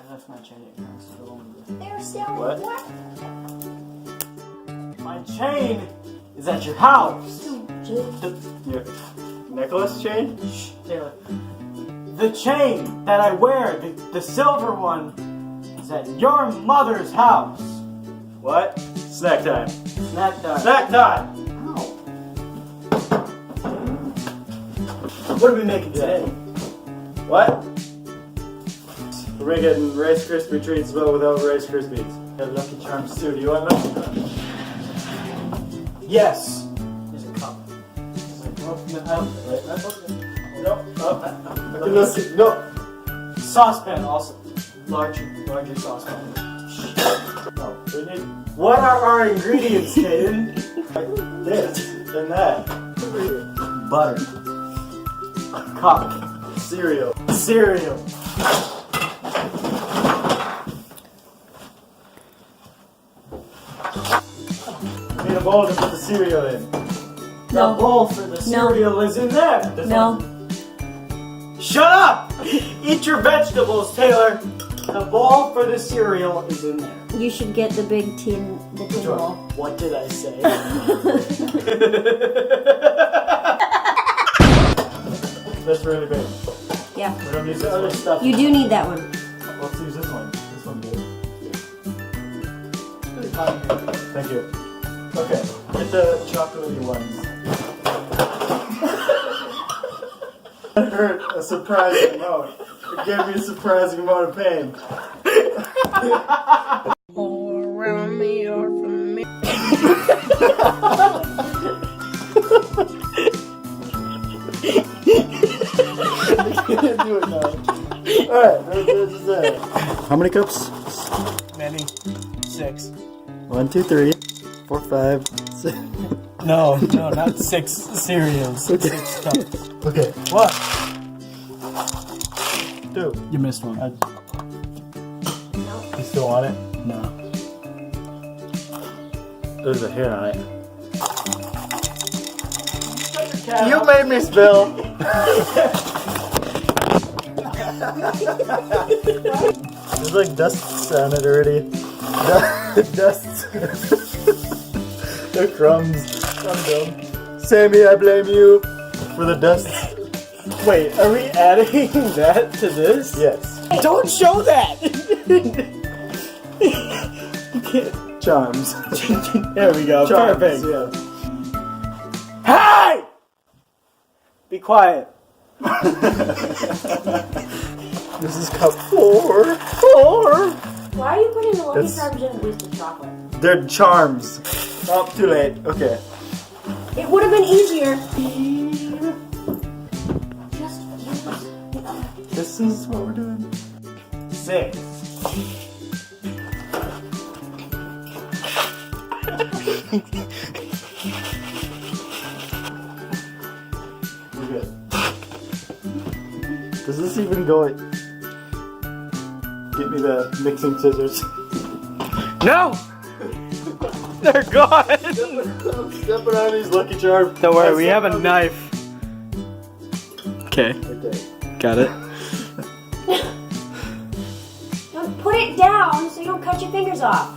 That's my chain. They're selling What? what? My chain is at your house. Your necklace chain? Shh, Taylor. The chain that I wear, the silver one, is at your mother's house. What? Snack time. Snack time. Snack time! Ow. What are we making today? What? We're making Rice Krispie treats but without Rice Krispies. Yeah, Lucky Charms too. Do you want Lucky Charms? Yes. There's a cup. No. No. Saucepan also. Larger saucepan. No. We need What are our ingredients, Caden? this and that. Butter. Cup. Cereal. Cereal. We need a bowl to put the cereal in. The bowl for the cereal is in there. No. Shut up! Eat your vegetables, Taylor. The bowl for the cereal is in there. You should get the big tin, the tin bowl. What did I say? That's really big. Yeah. We're gonna use The this other one. stuff. You do need that one. Let's use this one. This one good. Really fun here. Thank you. Okay. Get the chocolatey ones. That hurt a surprising amount. It gave me a surprising amount of pain. All around me or from me. Can't do it now. Alright, that's it. How many cups? Many. 6. 1, 2, 3, 4, 5, 6. No, not 6 cereals. Okay. 6 cups. Okay. What? 2. You missed one. You still want it? No. There's a hair on it. You made me spill. There's like dust on it already. Dust. The crumbs. I'm dumb. Sammy, I blame you for the dust. Wait, are we adding that to this? Yes. Don't show that! You can't. Charms. There we go. Charms, Perfect. yeah. Hey! Be quiet. This is cup 4. Why are you putting the Lucky That's- Charms in with the chocolate? They're charms. Oh, too late. Okay. It would have been easier. Just use the other. This is what we're doing. 6. We're good. Does this even go? Get me the mixing scissors. No! They're gone! I'm stepping on these Lucky Charms. Don't worry, we have a knife. Okay, Okay. got it. Don't put it down so you don't cut your fingers off.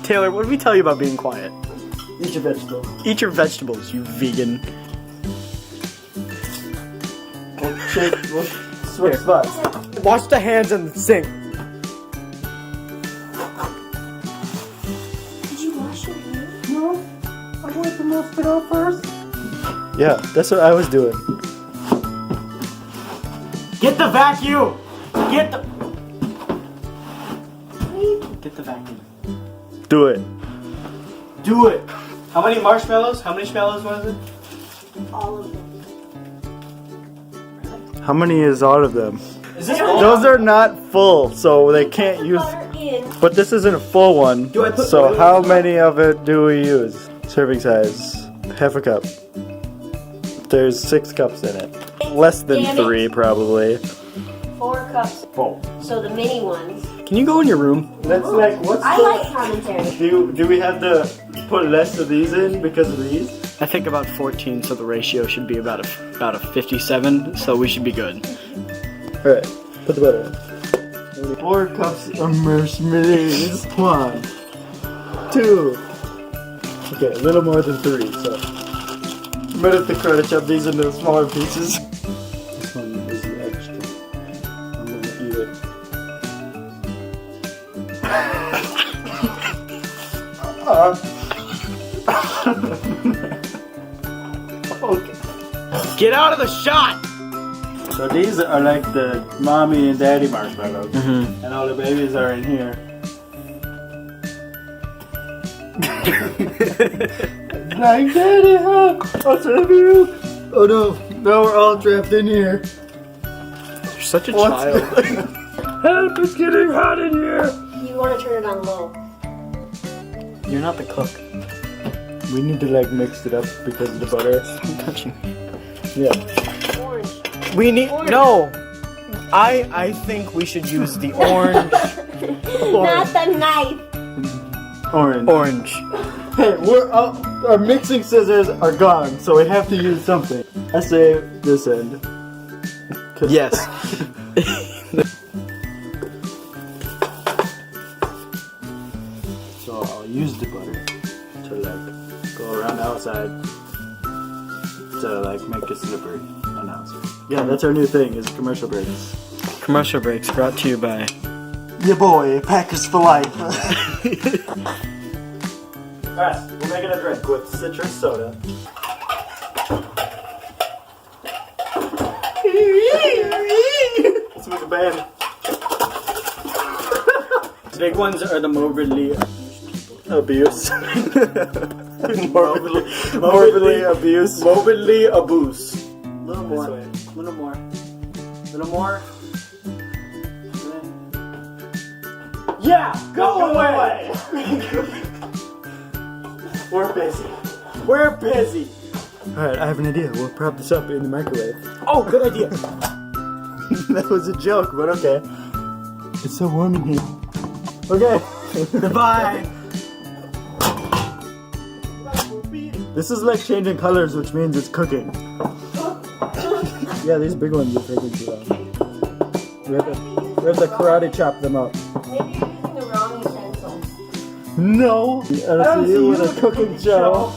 Taylor, what did we tell you about being quiet? Eat your vegetables. Eat your vegetables, you vegan. We'll shake. We'll switch spots. Wash the hands in the sink. Did you wash your hands? No. I'm waiting most it out first. Yeah, that's what I was doing. Get the vacuum! Get the vacuum. Do it. Do it! How many marshmallows? How many marshmallows was it? All of them. How many is out of them? Is this Those are not full, so they can't use. Butter in. But this isn't a full one. Do I put So oil how in it? many of it do we use? Serving size, half a cup. There's 6 cups in it. Less than Damn it. 3 probably. 4 cups. full? So the mini ones. Can you go in your room? That's like what's I like commentary. Do we have to put less of these in because of these? I think about 14, so the ratio should be about a 57, so we should be good. Alright, put the butter in. 4 cups of marshmallows. 1, 2. Okay, a little more than 3, so. I'm gonna have to try to chop these into smaller pieces. This one is the extra. I'm gonna eat it. Okay. Get out of the shot! So these are like the mommy and daddy marshmallows. Mm-hmm. And all the babies are in here. Like daddy, help! I'll save you! Oh no, now we're all trapped in here. You're such a What's child. Help, it's getting hot in here! You want to turn it on low. You're not the cook. We need to like mix it up because of the butter. I'm touching. Yeah. Orange. We need no. I think we should use the orange. Not the knife. Orange. Orange. Hey, our mixing scissors are gone, so we have to use something. I say this end. Yes. So I'll use the butter to like go around the outside to like make it slippery on the outside. Yeah, that's our new thing is commercial breaks. Commercial breaks brought to you by. Yeah, boy, Packers for life. Alright, we're making a drink with citrus soda. Let's make a band. The big ones are the morbidly Abuse. morbidly abuse. morbidly abuse. A little more. This way. Little more. Little more. Yeah, go away. We're busy. We're busy. Alright, I have an idea. We'll prop this up in the microwave. Oh, good idea. That was a joke, but okay. It's so warm in here. Okay. Goodbye. This is like changing colors, which means it's cooking. Yeah, these big ones are taking too long. We have to karate chop them up. Maybe you're using the wrong utensils. No! I see you with a cooking show.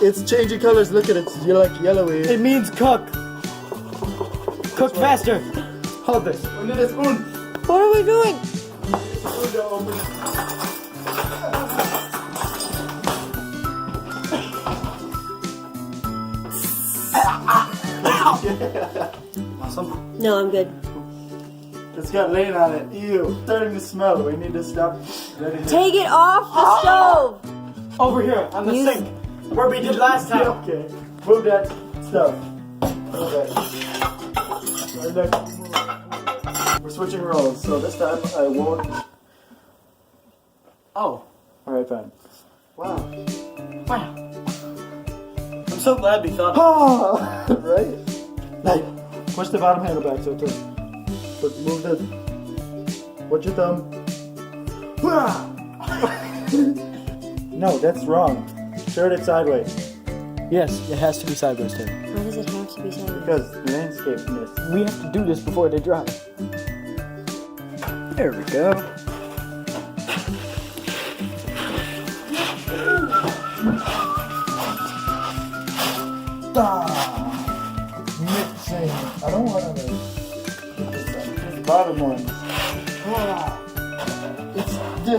It's changing colors. Look at it. You're like yellowy. It means cook. Cook faster. Hold this. We need a spoon. What are we doing? Spoon to open it. Awesome. No, I'm good. It's got lane on it. Ew. It's starting to smell. We need to stop. Take it off the stove. Over here on the Use- sink, where we did last time. Okay. Move that stuff. Move that. Right next. We're switching roles, so this time I won't. Oh, Alright, fine. wow. Wow. I'm so glad we thought. Oh, right? Like, push the bottom handle back so it turns. But move the. What's your thumb? No, that's wrong. Turn it sideways. Yes, it has to be sideways too. Why does it have to be sideways? Because landscape mist. We have to do this before they dry. There we go. Mixing. I don't want to. It's the bottom one. It's the.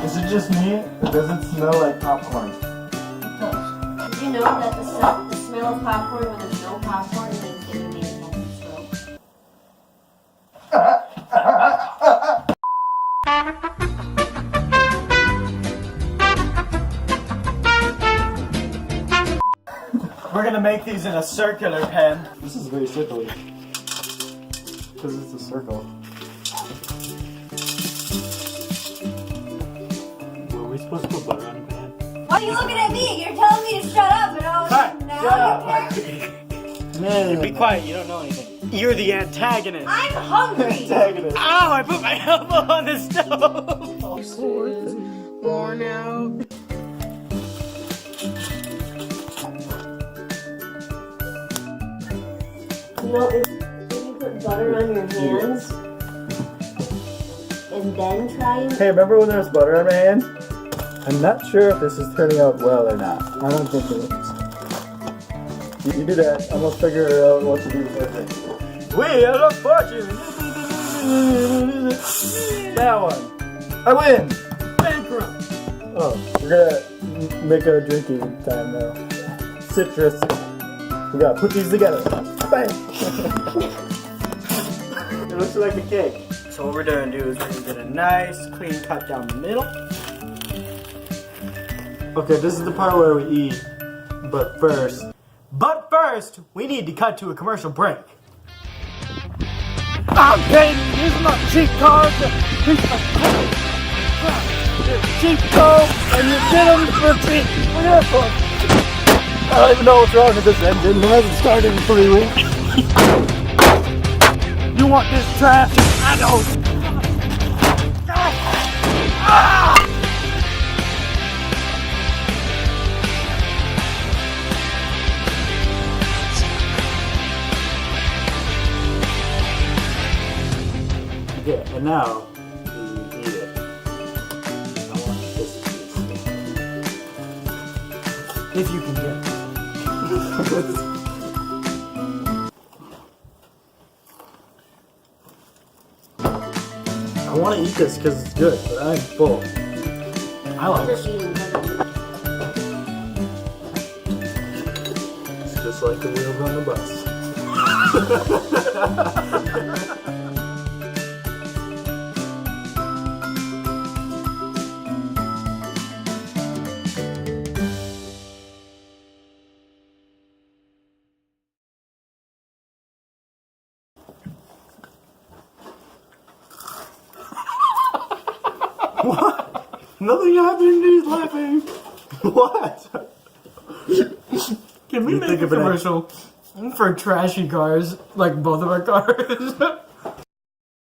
Is it just me, or does it smell like popcorn? Did you know that the smell of popcorn when there's no popcorn means they're made of stroke? We're gonna make these in a circular pan. This is very circly. Because it's a circle. Were we supposed to put butter on a pan? Why are you looking at me? You're telling me to shut up, and all Hey, now shut you're up. Man, Be quiet, you don't know anything. You're the antagonist. I'm hungry. antagonist. Ow, I put my elbow on the stove. Worn out. No, if you put butter on your hands and then try and Hey, remember when there was butter on my hand? I'm not sure if this is turning out well or not. I don't think it is. You do that, and we'll figure out what to do with it. We are the fortune! That one. I win! Bankrupt. Oh, we're gonna make a drinking time now. Citrus. We gotta put these together. Bang! It looks like a cake. So what we're gonna do is we're gonna get a nice clean cut down the middle. Okay, this is the part where we eat, but first. But first, we need to cut to a commercial break. I'm paying using my cheat card to pick my code. Cheat code, and you get them for cheap. I don't even know what's wrong with this engine. It hasn't started in 3 weeks. You want this trash? I don't. Okay, and now we eat it. I want this piece. If you can get it. I want to eat this because it's good, but I'm full. I like just it. eating butter. It's just like the wheels on the bus. What? Nothing happened. He's laughing. What? Can we You make think a of an commercial for trashy cars, like both of our cars?